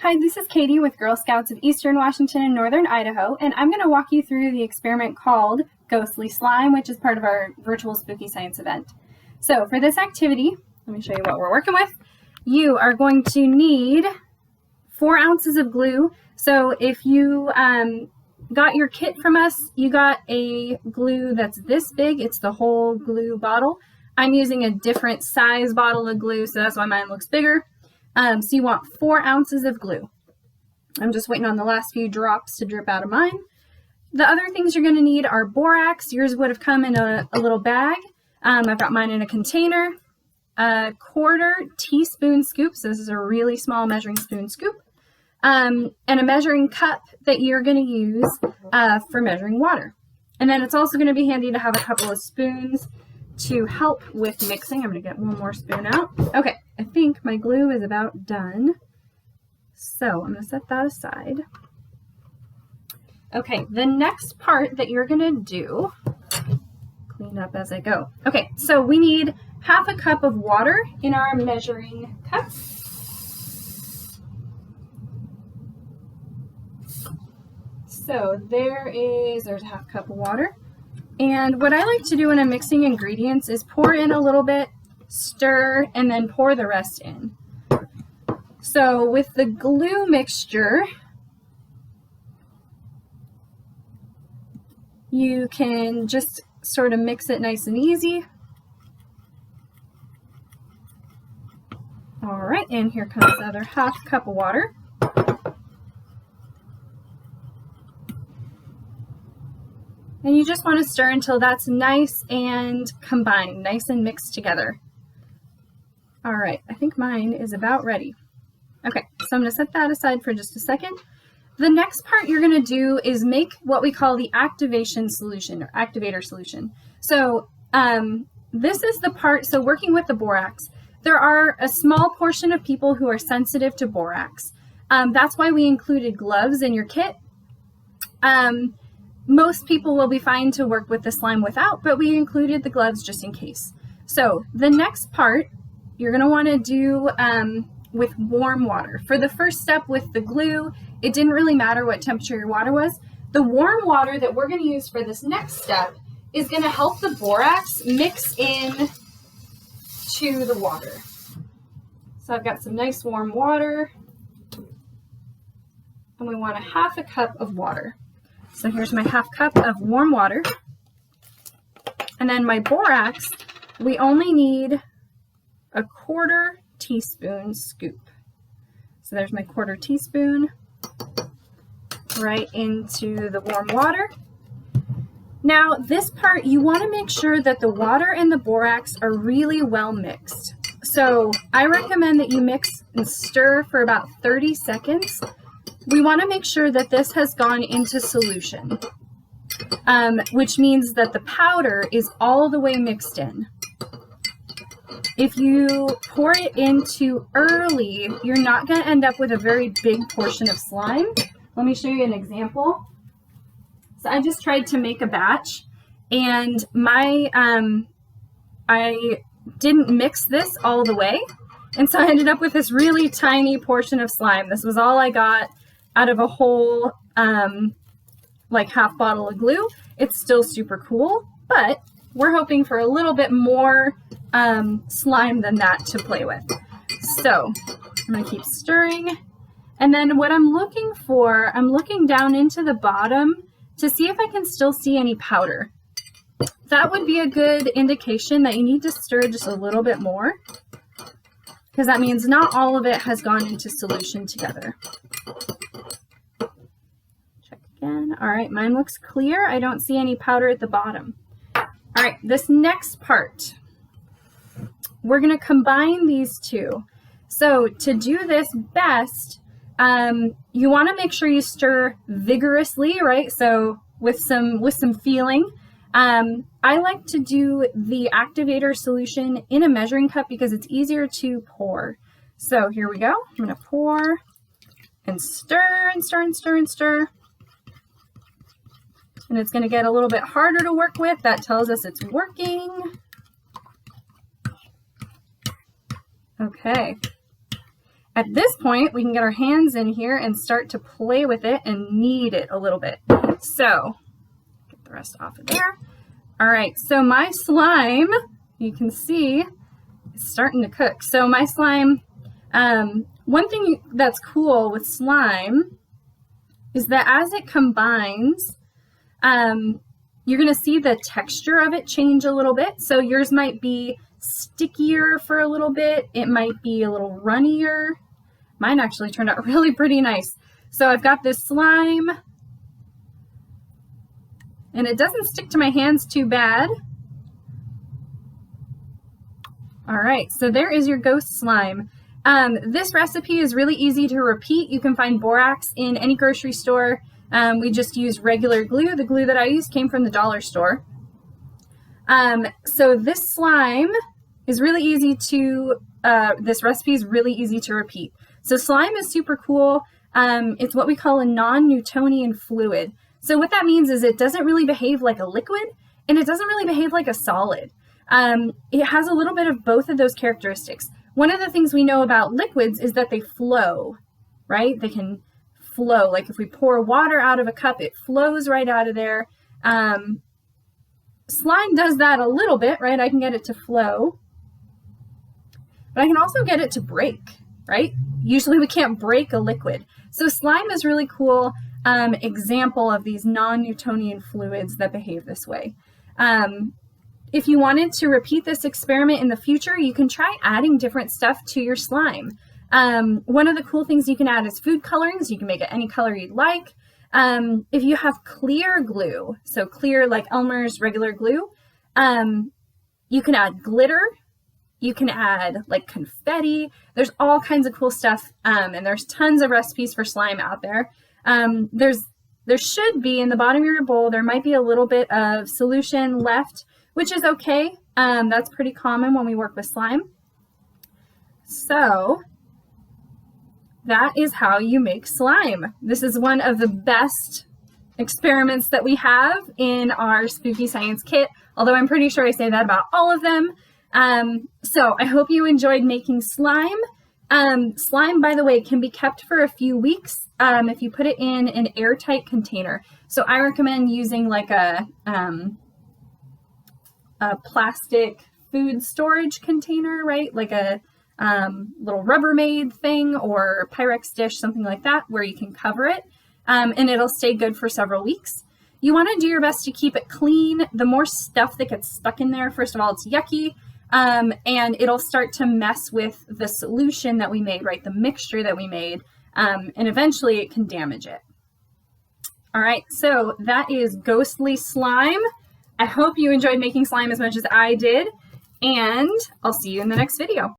Hi, this is Katie with Girl Scouts of Eastern Washington and Northern Idaho, and I'm going to walk you through the experiment called Ghostly Slime, which is part of our virtual spooky science event. So for this activity, let me show you what we're working with. You are going to need 4 ounces of glue. So if you got your kit from us, you got a glue that's this big. It's the whole glue bottle. I'm using a different size bottle of glue, so that's why mine looks bigger. So you want 4 ounces of glue. I'm just waiting on the last few drops to drip out of mine. The other things you're going to need are borax. Yours would have come in a little bag. I've got mine in a container. A 1/4 teaspoon scoop, so this is a really small measuring spoon scoop. And a measuring cup that you're going to use for measuring water. And then it's also going to be handy to have a couple of spoons to help with mixing. I'm going to get one more spoon out. Okay, I think my glue is about done. So I'm going to set that aside. Okay, the next part that you're going to do, clean up as I go. Okay, so we need 1/2 cup of water in our measuring cup. So there's 1/2 cup of water. And what I like to do when I'm mixing ingredients is pour in a little bit, stir, and then pour the rest in. So with the glue mixture, you can just sort of mix it nice and easy. All right, and here comes the other 1/2 cup of water. And you just want to stir until that's nice and combined, nice and mixed together. All right, I think mine is about ready. Okay, so I'm going to set that aside for just a second. The next part you're going to do is make what we call the activation solution or activator solution. So this is the part, so working with the borax, there are a small portion of people who are sensitive to borax. That's why we included gloves in your kit. Most people will be fine to work with the slime without, but we included the gloves just in case. So the next part you're going to want to do with warm water. For the first step with the glue, it didn't really matter what temperature your water was. The warm water that we're going to use for this next step is going to help the borax mix in to the water. So I've got some nice warm water, and we want 1/2 cup of water. So here's my 1/2 cup of warm water. And then my borax, we only need a 1/4 teaspoon scoop. So there's my 1/4 teaspoon right into the warm water. Now this part, you want to make sure that the water and the borax are really well mixed. So I recommend that you mix and stir for about 30 seconds. We want to make sure that this has gone into solution, which means that the powder is all the way mixed in. If you pour it in too early, you're not going to end up with a very big portion of slime. Let me show you an example. So I just tried to make a batch, and I didn't mix this all the way, and so I ended up with this really tiny portion of slime. This was all I got out of a whole like 1/2 bottle of glue. It's still super cool, but we're hoping for a little bit more slime than that to play with. So I'm going to keep stirring, and then what I'm looking for, I'm looking down into the bottom to see if I can still see any powder. That would be a good indication that you need to stir just a little bit more, because that means not all of it has gone into solution together. Check again. All right, mine looks clear. I don't see any powder at the bottom. All right, this next part, we're going to combine these two. So to do this best, you want to make sure you stir vigorously, right? So with some feeling. I like to do the activator solution in a measuring cup because it's easier to pour. So here we go. I'm going to pour and stir and stir and stir and stir. And it's going to get a little bit harder to work with. That tells us it's working. Okay. At this point, we can get our hands in here and start to play with it and knead it a little bit. So, get the rest off of there. All right, so my slime, you can see, is starting to cook. So my slime, one thing that's cool with slime is that as it combines, you're gonna see the texture of it change a little bit. So yours might be stickier for a little bit. It might be a little runnier. Mine actually turned out really pretty nice. So I've got this slime and it doesn't stick to my hands too bad. All right, so there is your ghost slime. This recipe is really easy to repeat. You can find borax in any grocery store. We just use regular glue. The glue that I used came from the dollar store. So this slime is really easy to, this recipe is really easy to repeat. So slime is super cool. It's what we call a non-Newtonian fluid. So what that means is it doesn't really behave like a liquid and it doesn't really behave like a solid. It has a little bit of both of those characteristics. One of the things we know about liquids is that they flow, right? They can flow. Like if we pour water out of a cup, it flows right out of there. Slime does that a little bit, right? I can get it to flow, but I can also get it to break, right? Usually we can't break a liquid. So slime is really cool example of these non-Newtonian fluids that behave this way. If you wanted to repeat this experiment in the future, you can try adding different stuff to your slime. One of the cool things you can add is food colorings. You can make it any color you'd like. If you have clear glue, so clear like Elmer's regular glue, you can add glitter. You can add like confetti. There's all kinds of cool stuff, and there's tons of recipes for slime out there. There should be in the bottom of your bowl, there might be a little bit of solution left, which is okay. That's pretty common when we work with slime. So that is how you make slime. This is one of the best experiments that we have in our Spooky Science kit, although I'm pretty sure I say that about all of them. So I hope you enjoyed making slime. Slime, by the way, can be kept for a few weeks if you put it in an airtight container. So I recommend using like a plastic food storage container, right? Like a little Rubbermaid thing or Pyrex dish, something like that, where you can cover it and it'll stay good for several weeks. You want to do your best to keep it clean. The more stuff that gets stuck in there, first of all, it's yucky. And it'll start to mess with the solution that we made, right? The mixture that we made, and eventually it can damage it. All right, so that is ghostly slime. I hope you enjoyed making slime as much as I did, and I'll see you in the next video.